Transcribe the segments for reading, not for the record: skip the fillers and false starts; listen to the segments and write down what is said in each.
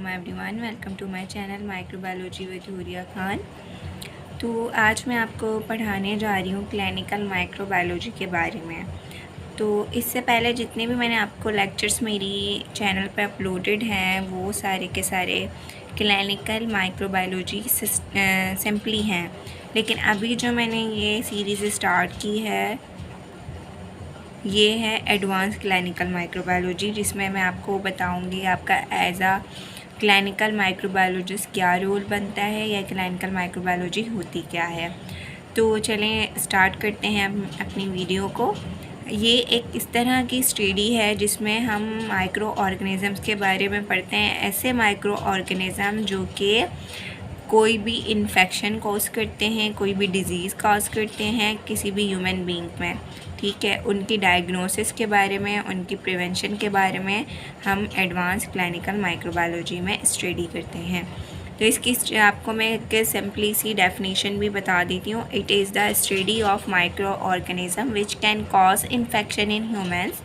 अस्सलाम everyone, welcome to my channel microbiology with Huriya Khan. तो आज मैं आपको पढ़ाने जा रही हूँ क्लिनिकल माइक्रोबायोलॉजी के बारे में। तो इससे पहले जितने भी मैंने आपको लेक्चर्स मेरी चैनल पे अपलोडेड हैं वो सारे के सारे क्लिनिकल माइक्रोबायोलॉजी सिंपली हैं, लेकिन अभी जो मैंने ये सीरीज़ स्टार्ट की है ये है एडवांस क्लिनिकल माइक्रोबायोलॉजी, जिसमें मैं आपको बताऊंगी आपका एज आ क्लिनिकल माइक्रोबायोलॉजिस्ट क्या रोल बनता है या क्लिनिकल माइक्रोबायोलॉजी होती क्या है। तो चलें स्टार्ट करते हैं अपनी वीडियो को। ये एक इस तरह की स्टडी है जिसमें हम माइक्रो ऑर्गेनिज़म्स के बारे में पढ़ते हैं, ऐसे माइक्रो ऑर्गेनिज़म जो कि कोई भी इन्फेक्शन कॉज करते हैं, कोई भी डिज़ीज़ कॉज करते हैं किसी भी ह्यूमन बीइंग में। ठीक है, उनकी डायग्नोसिस के बारे में, उनकी प्रिवेंशन के बारे में हम एडवांस क्लिनिकल माइक्रोबायोलॉजी में स्टडी करते हैं। तो इसकी आपको मैं एक सिंपली सी डेफिनेशन भी बता देती हूँ। It is the study of micro organism which can cause infection in humans,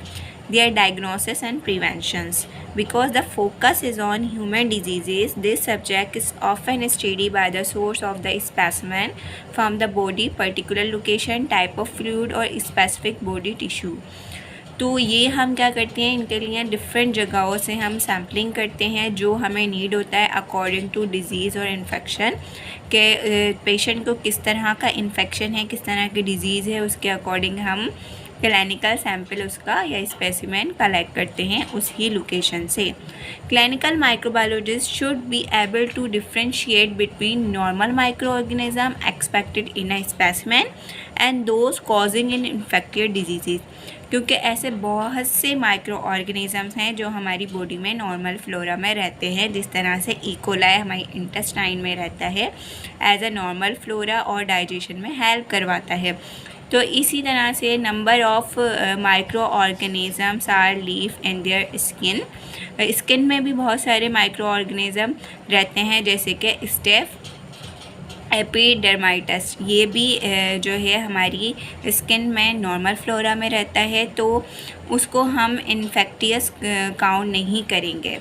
their diagnosis and preventions. Because the focus is on human diseases, this subject is often studied by the source of the specimen from the body, particular location, type of fluid or specific body tissue. तो ये हम क्या करते हैं, इनके लिए different जगहों से हम सैम्पलिंग करते हैं जो हमें नीड होता है अकॉर्डिंग टू डिज़ीज़ और इन्फेक्शन के पेशेंट को किस तरह का इन्फेक्शन है, किस तरह की डिज़ीज़ है, उसके अकॉर्डिंग हम क्लिनिकल सैंपल उसका या स्पेसिमेन कलेक्ट करते हैं उसी लोकेशन से। Clinical microbiologist should be able to differentiate between normal micro organism expected in a specimen and those causing in infected disease, क्योंकि ऐसे बहुत से माइक्रो ऑर्गेनिज़म्स हैं जो हमारी बॉडी में नॉर्मल फ्लोरा में रहते हैं। जिस तरह से इकोलाई हमारी इंटेस्टाइन में रहता है एज अ नॉर्मल फ्लोरा और डाइजेशन में हेल्प करवाता है, तो इसी तरह से number of micro organisms are live in their skin. Skin में भी बहुत सारे माइक्रो ऑर्गेनिज़म रहते हैं, जैसे कि स्टेफ एपिडर्माइटस, ये भी जो है हमारी स्किन में नॉर्मल फ्लोरा में रहता है, तो उसको हम इन्फेक्टियस काउंट नहीं करेंगे।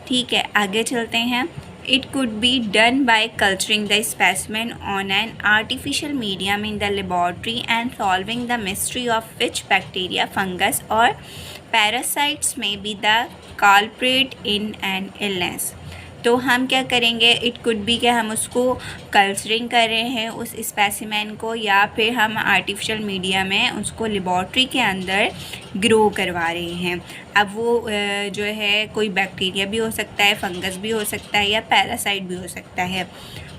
ठीक है, आगे चलते हैं। It could be done by culturing the specimen on an artificial medium in the laboratory and solving the mystery of which bacteria, fungus or parasites may be the culprit in an illness. तो हम क्या करेंगे, it could be कि हम उसको culturing कर रहे हैं उस स्पेसिमेन को, या फिर हम आर्टिफिशियल मीडिया में उसको लेबॉर्ट्री के अंदर ग्रो करवा रहे हैं। अब वो जो है कोई बैक्टीरिया भी हो सकता है, फंगस भी हो सकता है या पैरासाइट भी हो सकता है।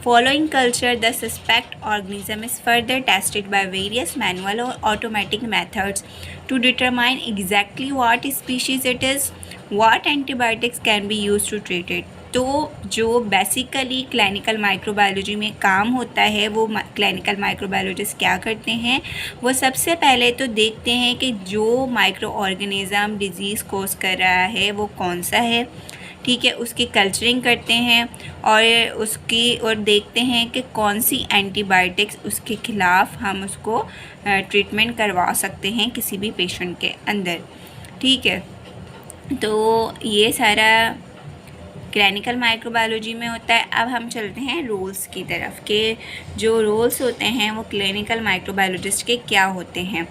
Following culture, the suspect organism is further tested by various manual or automatic methods to determine exactly what species it is, what antibiotics can be used to treat it. तो जो बेसिकली क्लिनिकल माइक्रोबायोलॉजी में काम होता है वो clinical microbiologist क्या करते हैं, वो सबसे पहले तो देखते हैं कि जो माइक्रो ऑर्गेनिज़म डिज़ीज़ कोज कर रहा है वो कौन सा है। ठीक है, उसकी कल्चरिंग करते हैं और देखते हैं कि कौन सी एंटीबायोटिक्स उसके ख़िलाफ़ हम उसको ट्रीटमेंट करवा सकते हैं किसी भी पेशेंट के अंदर। ठीक है, तो ये सारा क्लिनिकल माइक्रोबायोलॉजी में होता है। अब हम चलते हैं रोल्स की तरफ, के जो रोल्स होते हैं वो क्लिनिकल माइक्रोबायोलॉजिस्ट के क्या होते हैं।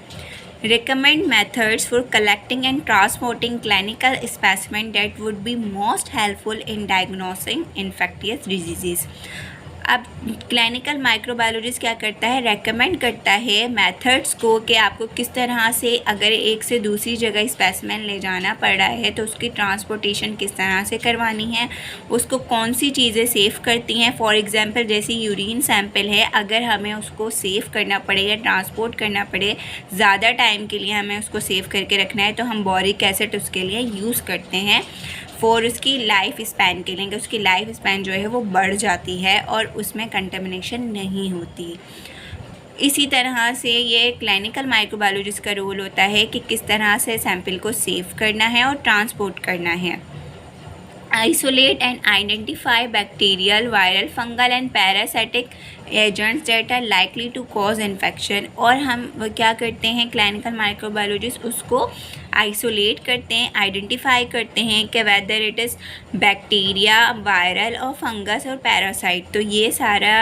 Recommend methods for collecting and transporting clinical specimen that would be most helpful in diagnosing infectious diseases. अब क्लिनिकल माइक्रोबायोलॉजिस्ट क्या करता है, रेकमेंड करता है मेथड्स को कि आपको किस तरह से अगर एक से दूसरी जगह स्पेसिमेन ले जाना पड़ रहा है तो उसकी ट्रांसपोर्टेशन किस तरह से करवानी है, उसको कौन सी चीज़ें सेव करती हैं। फॉर एग्जांपल जैसे यूरिन सैंपल है, अगर हमें उसको सेव करना पड़े या ट्रांसपोर्ट करना पड़े ज़्यादा टाइम के लिए, हमें उसको सेव करके रखना है, तो हम बोरिक एसिड उसके लिए यूज़ करते हैं फॉर उसकी लाइफ स्पैन के लिए, उसकी लाइफ स्पैन जो है वो बढ़ जाती है और उसमें कंटेमिनेशन नहीं होती। इसी तरह से ये क्लिनिकल माइक्रोबायोलॉजिस्ट का रोल होता है कि किस तरह से सैंपल को सेव करना है और ट्रांसपोर्ट करना है। Isolate and identify bacterial, viral, fungal and parasitic agents that are likely to cause infection, और हम क्या करते हैं क्लिनिकल माइक्रोबायोलॉजिस्ट उसको आइसोलेट करते हैं, आइडेंटिफाई करते हैं कि whether it is bacteria, viral और फंगस और पैरासाइट। तो ये सारा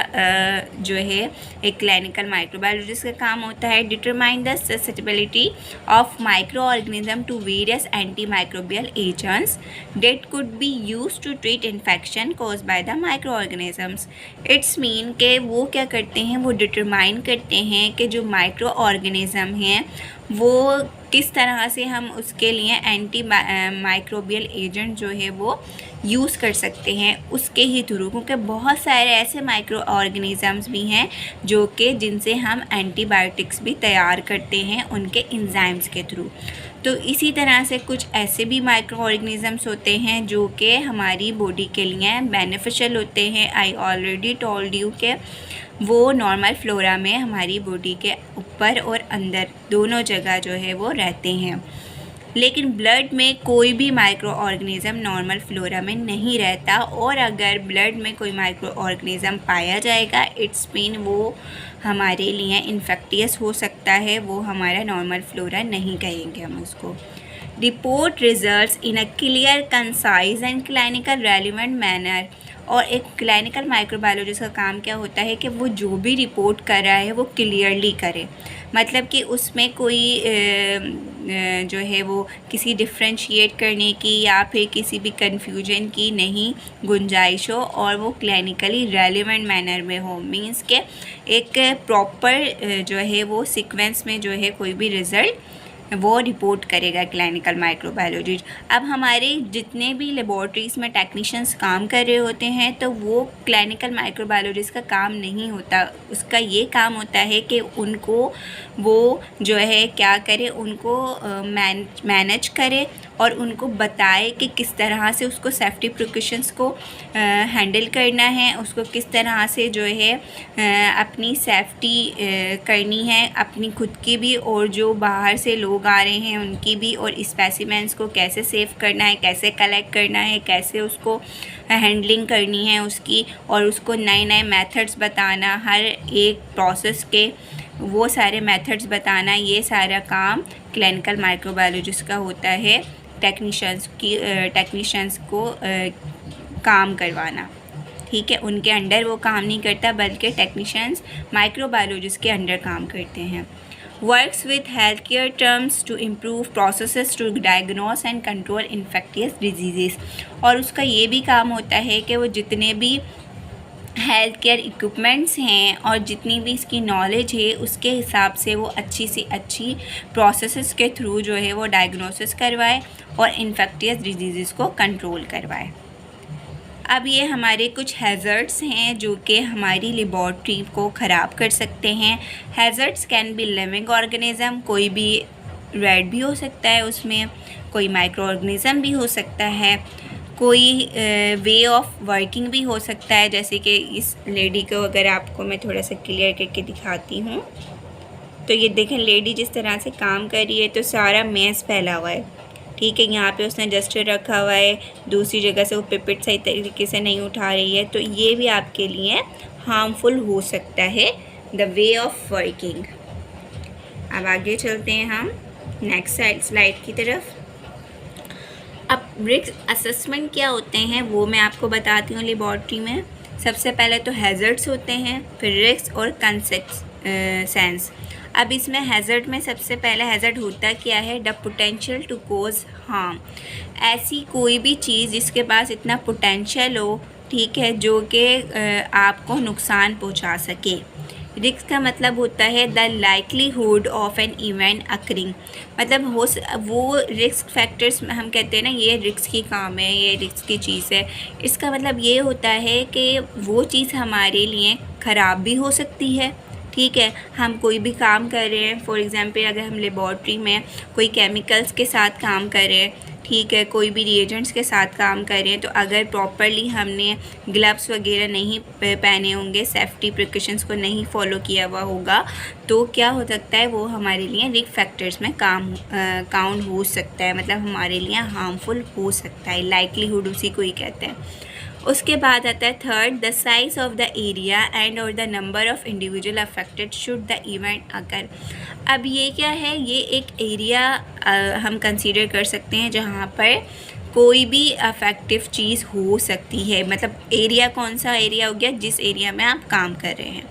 जो है एक क्लिनिकल माइक्रोबायोलॉजिस्ट का काम होता है। Determine the susceptibility of micro organism to various anti microbial agents that could be use to treat infection cause by the micro organisms. It's mean के वो क्या करते हैं, वो डिटरमाइन करते हैं कि जो माइक्रो ऑर्गेनिज़म हैं वो किस तरह से हम उसके लिए एंटी माइक्रोबियल एजेंट जो है वो यूज़ कर सकते हैं उसके ही थ्रू, क्योंकि बहुत सारे ऐसे माइक्रो ऑर्गेनिज़म्स भी हैं जो कि जिनसे हम एंटीबायोटिक्स भी तैयार करते हैं उनके एंजाइम्स के थ्रू। तो इसी तरह से कुछ ऐसे भी माइक्रो ऑर्गेनिज़म्स होते हैं जो कि हमारी बॉडी के लिए बेनिफिशियल होते हैं। आई ऑलरेडी टोल्ड यू कि वो नॉर्मल फ्लोरा में हमारी बॉडी के ऊपर और अंदर दोनों जगह जो है वो रहते हैं, लेकिन ब्लड में कोई भी माइक्रो ऑर्गेनिज़म नॉर्मल फ्लोरा में नहीं रहता। और अगर ब्लड में कोई माइक्रो ऑर्गेनिज़म पाया जाएगा इट्स मीन वो हमारे लिए इन्फेक्टियस हो सकता है, वो हमारा नॉर्मल फ्लोरा नहीं कहेंगे हम उसको। Report results in a clear, concise and clinical relevant manner. और एक क्लिनिकल माइक्रोबायोलॉजिस्ट का काम क्या होता है कि वो जो भी रिपोर्ट कर रहा है वो क्लियरली करे, मतलब कि उसमें कोई जो है वो किसी डिफ्रेंशिएट करने की या फिर किसी भी कन्फ्यूजन की नहीं गुंजाइश हो, और वो क्लिनिकली रेलिवेंट मैनर में हो। मींस के एक प्रॉपर जो है वो सीक्वेंस में जो है कोई भी रिज़ल्ट वो रिपोर्ट करेगा क्लिनिकल माइक्रोबायोलॉजिस्ट। अब हमारे जितने भी लेबॉर्ट्रीज़ में टेक्नीशियंस काम कर रहे होते हैं तो वो क्लिनिकल माइक्रोबायोलॉजिस्ट का काम नहीं होता, उसका ये काम होता है कि उनको वो जो है क्या करे, उनको मैनेज करे और उनको बताए कि किस तरह से उसको सेफ्टी प्रिकॉशंस को हैंडल करना है, उसको किस तरह से जो है अपनी सेफ्टी करनी है, अपनी खुद की भी और जो बाहर से लोग आ रहे हैं उनकी भी, और स्पेसिमेंट्स को कैसे सेव करना है, कैसे कलेक्ट करना है, कैसे उसको हैंडलिंग करनी है उसकी, और उसको नए नए मेथड्स बताना, हर एक प्रोसेस के वो सारे मेथड्स बताना, ये सारा काम क्लिनिकल माइक्रोबायोलॉजिस्ट का होता है। टेक्नीशियंस को काम करवाना, ठीक है, उनके अंडर वो काम नहीं करता बल्कि टेक्नीशियंस माइक्रोबायोलॉजिस्ट के अंडर काम करते हैं। Works with health care terms to improve processes to diagnose and control infectious disease. और उसका ये भी काम होता है कि वो जितने भी हेल्थ केयर इक्विपमेंट्स हैं और जितनी भी इसकी नॉलेज है उसके हिसाब से वो अच्छी से अच्छी प्रोसेसेस के थ्रू जो है वो डायग्नोसिस करवाए और इन्फेक्टियस डिजीज़ को कंट्रोल करवाए। अब ये हमारे कुछ हैज़र्ड्स हैं जो कि हमारी लेबॉर्ट्री को ख़राब कर सकते हैं। Hazards can be living organism, कोई भी रेड भी हो सकता है, उसमें कोई माइक्रो ऑर्गेनिज़म भी हो सकता है, कोई वे ऑफ वर्किंग भी हो सकता है। जैसे कि इस लेडी को अगर आपको मैं थोड़ा सा क्लियर करके दिखाती हूँ तो ये देखें लेडी जिस तरह से काम कर रही है तो सारा मैस फैला हुआ है, ठीक है। यहाँ पे उसने डस्टर रखा हुआ है, दूसरी जगह से वो पिपेट सही तरीके से नहीं उठा रही है, तो ये भी आपके लिए हार्मफुल हो सकता है, द वे ऑफ वर्किंग। अब आगे चलते हैं हम नेक्स्ट स्लाइड की तरफ। अब रिस्क असेसमेंट क्या होते हैं वो मैं आपको बताती हूँ लेबॉर्ट्री में। सबसे पहले तो हैज़र्ड्स होते हैं, फिर रिस्क और कंसेक्वेंस। अब इसमें हैज़र्ड में सबसे पहले हैज़र्ड होता क्या है, the potential to cause harm. ऐसी कोई भी चीज़ जिसके पास इतना पोटेंशियल हो, ठीक है, जो कि आपको नुकसान पहुंचा सके। रिस्क का मतलब होता है the likelihood of an event occurring, मतलब वो रिस्क फैक्टर्स हम कहते हैं ना, ये रिस्क की काम है, ये रिस्क की चीज़ है। इसका मतलब ये होता है कि वो चीज़ हमारे लिए ख़राब भी हो सकती है, ठीक है। हम कोई भी काम कर रहे हैं, फॉर एग्ज़ाम्पल अगर हम लेबॉर्ट्री में कोई केमिकल्स के साथ काम कर रहे हैं, ठीक है, कोई भी रिएजेंट्स के साथ काम कर रहे हैं, तो अगर प्रॉपरली हमने ग्लव्स वगैरह नहीं पहने होंगे, सेफ्टी प्रिकॉशंस को नहीं फॉलो किया हुआ होगा, तो क्या हो सकता है, वो हमारे लिए रिस्क फैक्टर्स में काउंट हो सकता है, मतलब हमारे लिए हार्मफुल हो सकता है। लाइकलीहुड उसी को ही कहते हैं। उसके बाद आता है third, the size of the area and और the number of individual affected should the event occur. अब ये क्या है, ये एक एरिया हम कंसीडर कर सकते हैं जहाँ पर कोई भी अफेक्टिव चीज़ हो सकती है। मतलब एरिया कौन सा एरिया हो गया, जिस एरिया में आप काम कर रहे हैं।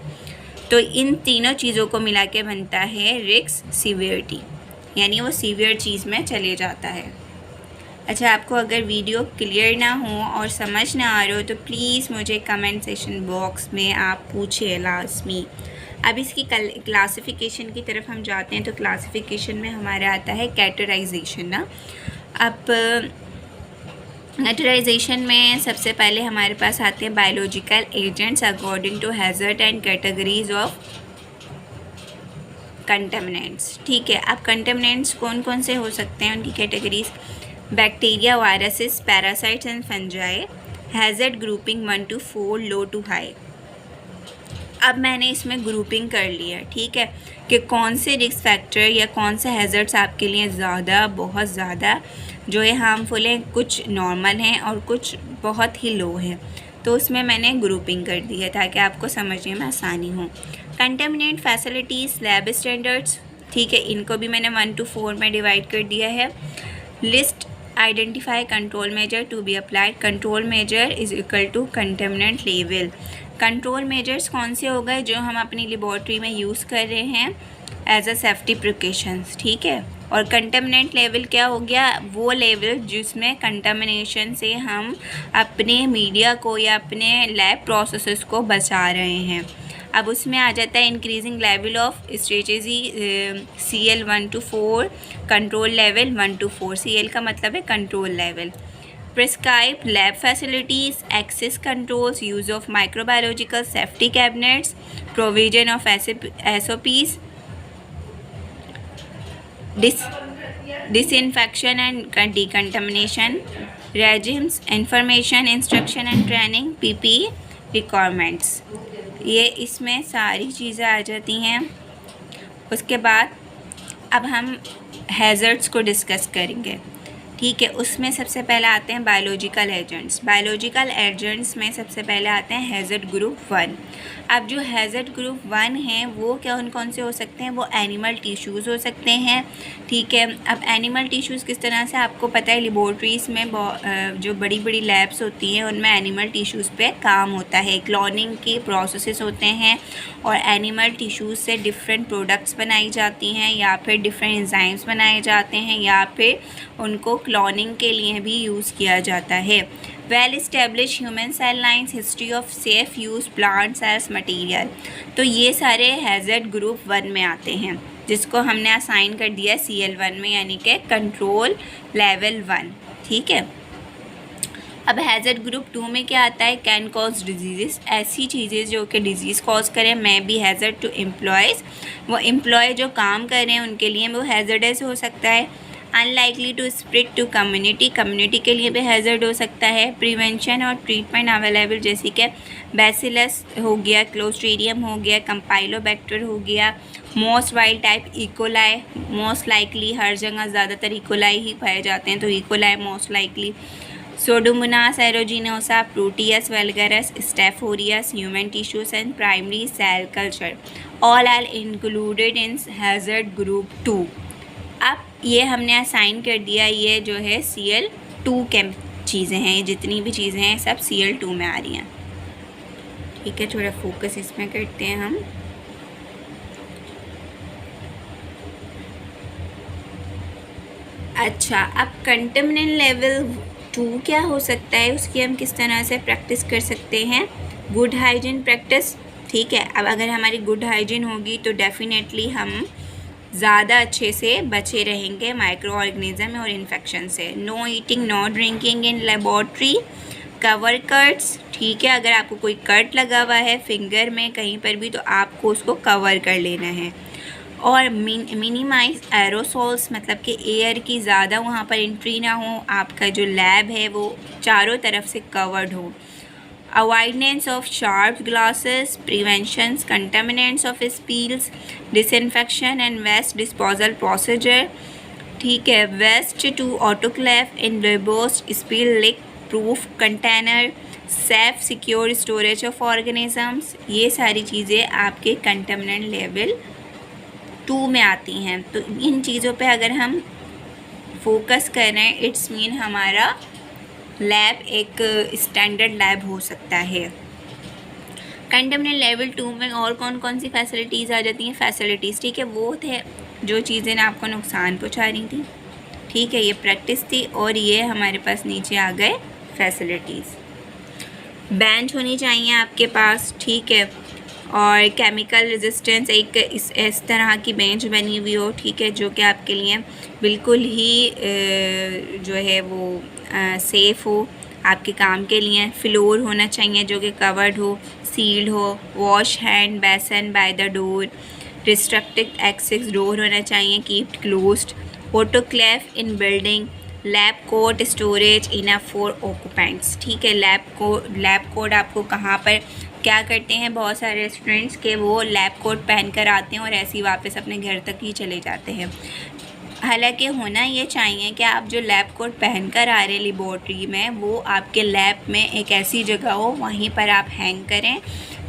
तो इन तीनों चीज़ों को मिला के बनता है रिस्क सीवियरिटी, यानी वो सीवियर चीज़ में चले जाता है। अच्छा, आपको अगर वीडियो क्लियर ना हो और समझ ना आ रहे हो तो प्लीज़ मुझे कमेंट सेक्शन बॉक्स में आप पूछिए लाजमी। अब इसकी क्लासिफिकेशन की तरफ हम जाते हैं, तो क्लासिफिकेशन में हमारा आता है कैटेगराइजेशन ना। अब कैटेगराइजेशन में सबसे पहले हमारे पास आते हैं biological agents according to hazard and categories of contaminants. ठीक है, अब कंटेमिनेंट्स कौन कौन से हो सकते हैं, उनकी categories: bacteria, viruses, parasites and fungi. Hazard grouping 1 to 4, low to high. अब मैंने इसमें ग्रुपिंग कर लिया, ठीक है, कि कौन से रिस्क फैक्टर या कौन से हैज़र्ड्स आपके लिए ज़्यादा, बहुत ज़्यादा जो है हार्मफुल हैं, कुछ नॉर्मल हैं और कुछ बहुत ही लो हैं। तो उसमें मैंने ग्रुपिंग कर दी है ताकि आपको समझने में आसानी हो। कंटेमिनेंट फैसिलिटीज़, लैब स्टैंडर्ड्स, ठीक है, इनको भी मैंने 1 to 4 में डिवाइड कर दिया है। List, identify control measure to be applied. Control measure is equal to contaminant level. Control measures कौन से हो गए जो हम अपनी लेबॉर्ट्री में यूज़ कर रहे हैं एज अ सेफ्टी प्रिकॉशंस, ठीक है। और कंटेमिनेंट लेवल क्या हो गया, वो लेवल जिसमें कंटामिनेशन से हम अपने मीडिया को या अपने लैब प्रोसेसेस को बचा रहे हैं। अब उसमें आ जाता है increasing level of strategy, CL 1 to 4, control level 1 to 4। CL का मतलब है control level. Prescribe lab facilities, access controls, use of microbiological safety cabinets, provision of SOPs, disinfection and decontamination, regimes, information, instruction and training, PPE requirements। ये इसमें सारी चीज़ें आ जाती हैं। उसके बाद अब हम हैज़र्ड्स को डिस्कस करेंगे, ठीक है। उसमें सबसे पहले आते हैं बायोलॉजिकल एजेंट्स। बायोलॉजिकल एजेंट्स में सबसे पहले आते हैं हैज़र्ड ग्रुप 1। अब जो हैज़र्ड ग्रुप 1 हैं वो कौन से हो सकते हैं, वो एनिमल टिश्यूज़ हो सकते हैं, ठीक है। अब एनिमल टिश्यूज़ किस तरह से, आपको पता है लेबॉर्ट्रीज़ में जो बड़ी बड़ी लैब्स होती हैं उनमें एनिमल टिश्यूज़ पे काम होता है, क्लोनिंग के प्रोसेसेस होते हैं और एनिमल टिश्यूज़ से डिफरेंट प्रोडक्ट्स बनाई जाती हैं या फिर डिफरेंट एंजाइम्स बनाए जाते हैं या फिर उनको क्लोनिंग के लिए भी यूज़ किया जाता है। Well establish human cell lines, history of safe use plants as material. तो ये सारे हैज़र्ड ग्रुप 1 में आते हैं, जिसको हमने असाइन कर दिया CL 1 में, यानी कि कंट्रोल लेवल 1, ठीक है। अब हैज़र्ड ग्रुप 2 में क्या आता है, कैन कॉज डिजीज़, ऐसी चीज़ें जो कि डिजीज़ कॉज करें। मैं भी हैज़र्ड टू एम्प्लॉयज़, वो एम्प्लॉय जो काम कर रहे हैं उनके लिए वो हैज़र्डस हो सकता है। Unlikely to spread to community, community के लिए भी हैज़र्ड हो सकता है। प्रिवेंशन और ट्रीटमेंट अवेलेबल, जैसे कि बैसिलस हो गया, क्लोस्ट्रीडियम हो गया, कंपाइलोबैक्टर हो गया, most wild type E coli, most likely हर जगह ज़्यादातर इकोलाई ही पाए जाते हैं, तो E coli most likely. Pseudomonas aeruginosa, proteus vulgaris, staph aureus, human tissues and primary cell culture, all are included in hazard group 2। अब ये हमने असाइन कर दिया, ये जो है CL 2 के चीज़ें हैं, जितनी भी चीज़ें हैं सब CL 2 में आ रही हैं, ठीक है। थोड़ा फोकस इसमें करते हैं हम। अच्छा, अब कंटेमिनेंट लेवल 2 क्या हो सकता है, उसकी हम किस तरह से प्रैक्टिस कर सकते हैं, गुड हाइजीन प्रैक्टिस, ठीक है। अब अगर हमारी गुड हाइजीन होगी तो डेफिनेटली हम ज़्यादा अच्छे से बचे रहेंगे माइक्रो ऑर्गेनिज्म और इन्फेक्शन से। No eating, no drinking in laboratory, cover cuts, ठीक है। अगर आपको कोई कट लगा हुआ है फिंगर में कहीं पर भी तो आपको उसको कवर कर लेना है। और मिनिमाइज एरोसोल्स, मतलब कि एयर की ज़्यादा वहाँ पर एंट्री ना हो, आपका जो लैब है वो चारों तरफ से कवर्ड हो। Avoidance of sharp glasses, prevention contaminants of spills, disinfection and waste disposal procedure. ठीक है, waste to autoclave in robust spill leak proof container, safe secure storage of organisms, ये सारी चीज़ें आपके कंटामिनेंट लेवल 2 में आती हैं। तो इन चीज़ों पे अगर हम फोकस कर रहे हैं, इट्स मीन हमारा लैब एक स्टैंडर्ड लैब हो सकता है। कंटामिनेंट लेवल 2 में और कौन कौन सी फैसिलिटीज़ आ जाती हैं? फैसिलिटीज़, ठीक है, वो थे जो चीज़ें आपको नुकसान पहुंचा रही थी। ठीक है, ये प्रैक्टिस थी, और ये हमारे पास नीचे आ गए फैसिलिटीज़। बेंच होनी चाहिए आपके पास, ठीक है, और केमिकल रेजिस्टेंस एक इस तरह की बेंच बनी हुई हो, ठीक है, जो कि आपके लिए बिल्कुल ही जो है वो सेफ़ हो आपके काम के लिए। फ्लोर होना चाहिए जो कि कवर्ड हो, सील्ड हो। Wash hand basin by the door, restricted access door होना चाहिए, kept closed. Autoclave in building, lab coat storage enough for occupants. ठीक है, लैब कोट आपको कहाँ पर क्या करते हैं बहुत सारे स्टूडेंट्स के वो लैब कोट पहन कर आते हैं और ऐसे ही वापस अपने घर तक ही चले जाते हैं। हालांकि होना ये चाहिए कि आप जो लैब कोट पहन कर आ रहे हैं लेबॉर्ट्री में, वो आपके लैब में एक ऐसी जगह हो वहीं पर आप हैंग करें।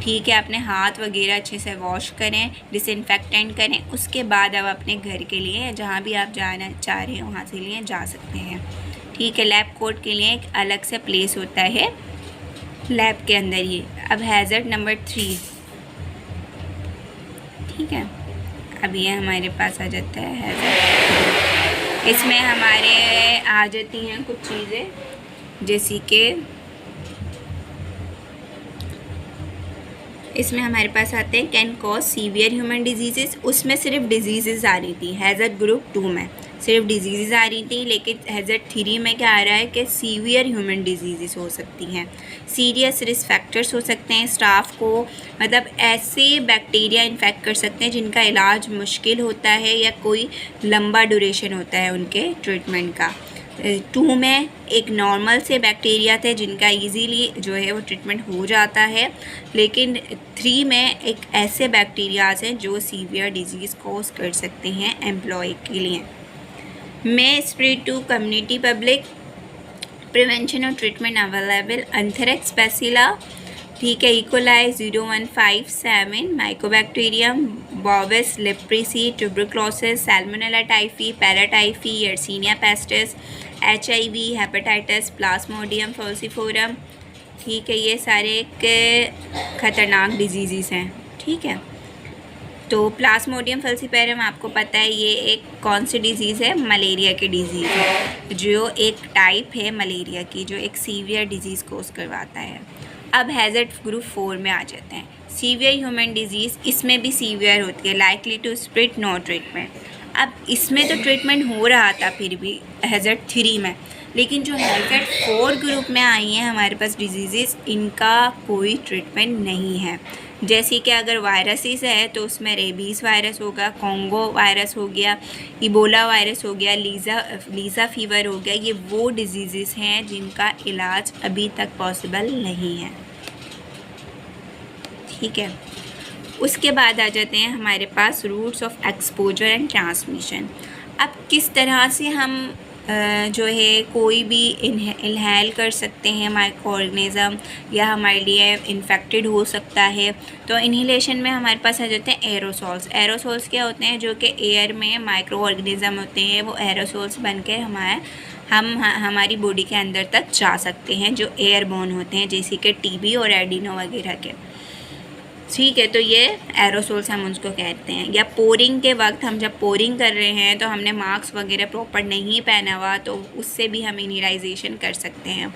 ठीक है, अपने हाथ वगैरह अच्छे से वॉश करें, डिसइंफेक्टेंट करें, उसके बाद आप अपने घर के लिए जहाँ भी आप जाना चाह रहे हैं वहाँ से लिए जा सकते हैं। ठीक है, लैब कोट के लिए एक अलग से प्लेस होता है लैब के अंदर ही। अब हैज़र्ड नंबर 3, ठीक है, अब ये हमारे पास आ जाता है हैज़र्ड। इसमें हमारे आ जाती हैं कुछ चीज़ें, जैसे कि इसमें हमारे पास आते हैं can cause severe human disease. उसमें सिर्फ डिजीज़ आ रही थी हैज़र्ड ग्रुप 2 में, सिर्फ डिजीज़ आ रही थी, लेकिन हैज़र्ड 3 में क्या आ रहा है कि सीवियर ह्यूमन डिजीज़ हो सकती हैं, सीरियस रिस्क फैक्टर्स हो सकते हैं। स्टाफ को मतलब ऐसे बैक्टीरिया इन्फेक्ट कर सकते हैं जिनका इलाज मुश्किल होता है या कोई लंबा ड्यूरेशन होता है उनके ट्रीटमेंट का। 2 में एक नॉर्मल से बैक्टीरिया थे जिनका इजीली जो है वो ट्रीटमेंट हो जाता है, लेकिन 3 में एक ऐसे बैक्टीरियाज हैं जो सीवियर डिजीज़ कॉज कर सकते हैं एम्प्लॉय के लिए। में spread to community public, prevention और ट्रीटमेंट अवेलेबल, एंथ्रेक्स बैसिला, ठीक है, E coli 0157, mycobacterium, bovis leprosy, tuberculosis, salmonella typhi, paratyphi, yersinia pestis, HIV, hepatitis, plasmodium falciparum. ठीक है, ये सारे एक ख़तरनाक डिजीज़ हैं। ठीक है, तो प्लाज्मोडियम फॉल्सिफेरम आपको पता है ये एक कौन सी डिज़ीज़ है? मलेरिया की डिज़ीज़ है, जो एक टाइप है मलेरिया की, जो एक सीवियर डिज़ीज़ कोज करवाता है। अब हैज़र्ड ग्रुप 4 में आ जाते हैं, सीवियर ह्यूमन डिजीज़। इसमें भी सीवियर होती है, likely to spread, no treatment. अब इसमें तो ट्रीटमेंट हो रहा था फिर भी हैज़र्ड 3 में, लेकिन जो हैज़र्ड 4 ग्रुप में आई हैं हमारे पास डिजीज़, इनका कोई ट्रीटमेंट नहीं है। जैसे कि अगर वायरसेस है तो उसमें रेबीज़ वायरस होगा, कॉन्गो वायरस हो गया, इबोला वायरस हो गया, लीज़ा फीवर हो गया, ये वो डिजीज़ हैं जिनका इलाज अभी तक पॉसिबल नहीं है। ठीक है, उसके बाद आ जाते हैं हमारे पास routes of exposure and transmission. अब किस तरह से हम जो है कोई भी इनहेल कर सकते हैं माइक्रो ऑर्गेनिज़म, या हमारे लिए इन्फेक्टेड हो सकता है। तो इनहेलेशन में हमारे पास आ जाते हैं एरोसोल्स। एरोसोल्स क्या होते हैं? जो कि एयर में माइक्रो ऑर्गेनिज़म होते हैं, वो एरोसोल्स बन के हमारी बॉडी के अंदर तक जा सकते हैं, जो एयरबोर्न होते हैं, जैसे कि TB और एडिनो वगैरह के। ठीक है, तो ये एरोसोल्स हम उसको कहते हैं। या पोरिंग के वक्त हम जब पोरिंग कर रहे हैं तो हमने मास्क वगैरह प्रॉपर नहीं पहना हुआ, तो उससे भी हम इनहेलाइजेशन कर सकते हैं।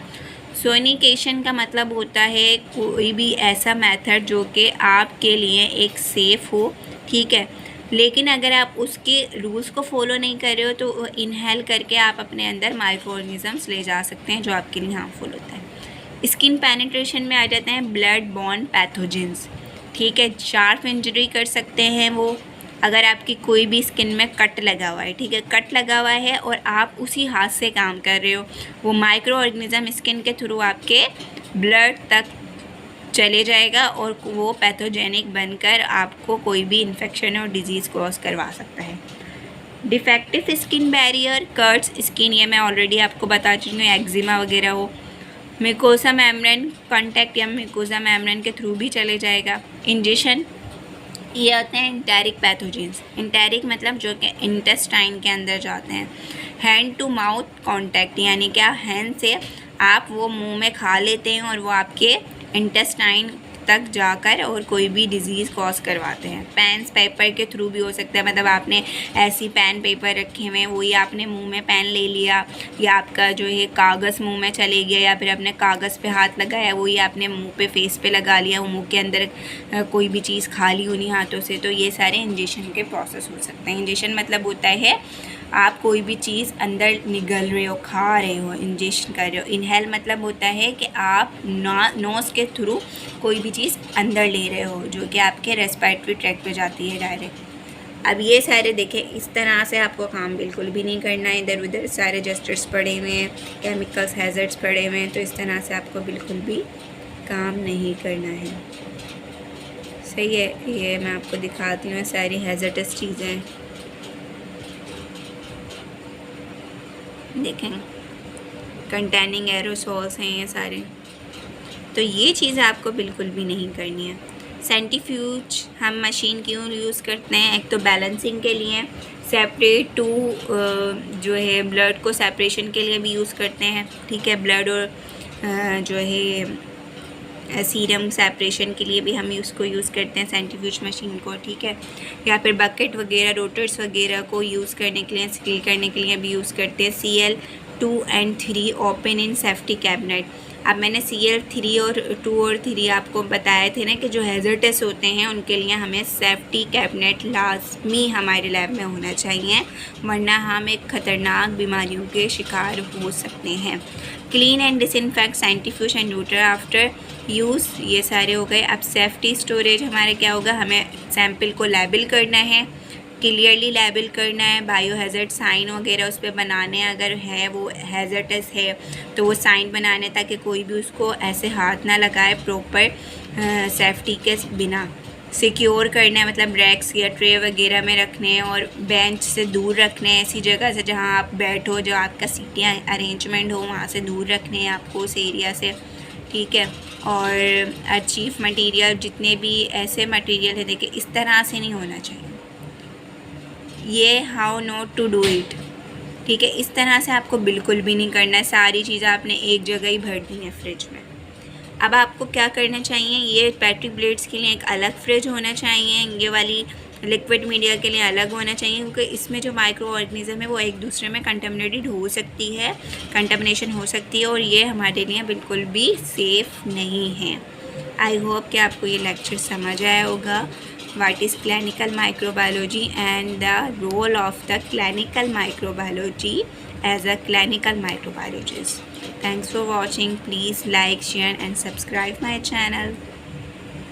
सोनिकेशन का मतलब होता है कोई भी ऐसा मेथड जो कि आपके लिए एक सेफ़ हो, ठीक है, लेकिन अगर आप उसके रूल्स को फॉलो नहीं कर रहे हो तो इनहेल करके आप अपने अंदर माइक्रो ऑर्गेनिजम्स ले जा सकते हैं जो आपके लिए हार्मफुल होता है। स्किन पेनिट्रेशन में आ जाते हैं ब्लड बॉर्न पैथोजेंस। ठीक है, शार्प इंजरी कर सकते हैं वो, अगर आपकी कोई भी स्किन में कट लगा हुआ है, ठीक है, कट लगा हुआ है और आप उसी हाथ से काम कर रहे हो, वो माइक्रो ऑर्गेनिज्म स्किन के थ्रू आपके ब्लड तक चले जाएगा और वो पैथोजेनिक बनकर आपको कोई भी इन्फेक्शन और डिजीज़ कॉज करवा सकता है। Defective skin barrier, curds skin, ये मैं ऑलरेडी आपको बता चुकी हूँ, एक्जिमा वगैरह हो। म्यूकोसा मेम्ब्रेन कांटेक्ट या म्यूकोसा मेम्ब्रेन के थ्रू भी चले जाएगा। इंजेक्शन, ये आते हैं इंटेरिक पैथोजेंस। इंटेरिक मतलब जो कि इंटेस्टाइन के अंदर जाते हैं। हैंड टू माउथ कांटेक्ट, यानी क्या, हैंड से आप वो मुंह में खा लेते हैं और वो आपके इंटेस्टाइन तक जाकर और कोई भी डिज़ीज़ कॉज करवाते हैं। पेन्स पेपर के थ्रू भी हो सकता है, मतलब आपने ऐसी पेन पेपर रखे हुए हैं, वही आपने मुंह में पेन ले लिया, या आपका जो है कागज़ मुंह में चले गया, या फिर आपने कागज़ पे हाथ लगाया, वही आपने मुंह पे फेस पे लगा लिया, वो मुंह के अंदर कोई भी चीज़ खा ली उन्हीं हाथों से। तो ये सारे इंजेक्शन के प्रोसेस हो सकते हैं। इंजेक्शन मतलब होता है आप कोई भी चीज़ अंदर निगल रहे हो, खा रहे हो, इंजेक्शन कर रहे हो। इनहेल मतलब होता है कि आप नोज़ के थ्रू कोई भी चीज़ अंदर ले रहे हो, जो कि आपके रेस्पिरेटरी ट्रैक पे जाती है डायरेक्ट। अब ये सारे देखें, इस तरह से आपको काम बिल्कुल भी नहीं करना है। इधर उधर सारे जस्टर्स पड़े हुए हैं, केमिकल्स हैज़र्ड्स पड़े हुए हैं, तो इस तरह से आपको बिल्कुल भी काम नहीं करना है। सही है, ये मैं आपको दिखाती हूँ सारी हैज़र्डस चीज़ें। देखें, कंटेनिंग एरोसोल्स हैं ये सारे, तो ये चीज़ें आपको बिल्कुल भी नहीं करनी है। सेंट्रीफ्यूज हम मशीन क्यों यूज़ करते हैं? एक तो बैलेंसिंग के लिए, सेपरेट टू जो है ब्लड को सेपरेशन के लिए भी यूज़ करते हैं, ठीक है, ब्लड और जो है सीरम सेपरेशन के लिए भी हम उसको यूज़ करते हैं सेंट्रीफ्यूज मशीन को, ठीक है, या फिर बकेट वगैरह, रोटर्स वगैरह को यूज़ करने के लिए, सील करने के लिए भी यूज़ करते हैं। CL2 and 3 open in safety cabinet. अब मैंने CL3 और 2 और 3 आपको बताए थे ना कि जो हैज़र्डस होते हैं उनके लिए हमें सेफ्टी कैबिनेट लाजमी हमारे लैब में होना चाहिए, वरना हम एक ख़तरनाक बीमारियों के शिकार हो सकते हैं। Clean and disinfect centrifuge and rotor after use, ये सारे हो गए। अब सेफ्टी स्टोरेज हमारा क्या होगा, हमें सैंपल को लेबल करना है, क्लियरली लेबल करना है, बायो हैज़र्ड साइन वगैरह उस पर बनाने हैं, अगर है वो हैज़र्डस है तो वो साइन बनाने, ताकि कोई भी उसको ऐसे हाथ ना लगाए, प्रॉपर सेफ्टी के बिना। सिक्योर करना है, मतलब रैक्स या ट्रे वगैरह में रखने हैं और बेंच से दूर रखने हैं, ऐसी जगह से जहाँ आप बैठो, जो आपका सीटियाँ अरेंजमेंट हो वहाँ से दूर रखने हैं आपको उस एरिया से, ठीक है। और अचीव मटेरियल, जितने भी ऐसे मटेरियल है, देखिए इस तरह से नहीं होना चाहिए, ये how not to do it, ठीक है, इस तरह से आपको बिल्कुल भी नहीं करना है। सारी चीज़ें आपने एक जगह ही भर दी हैं फ्रिज में। अब आपको क्या करना चाहिए, ये पैट्रिक ब्लेड्स के लिए एक अलग फ्रिज होना चाहिए, ये वाली लिक्विड मीडिया के लिए अलग होना चाहिए, क्योंकि इसमें जो माइक्रो ऑर्गेनिज्म है वो एक दूसरे में कंटामिनेटेड हो सकती है, कंटामिनेशन हो सकती है, और ये हमारे लिए बिल्कुल भी सेफ़ नहीं है। आई होप कि आपको ये लेक्चर समझ आया होगा। What is clinical microbiology and the role of the clinical microbiology as a clinical microbiologist. Thanks for watching. Please like, share and subscribe my channel.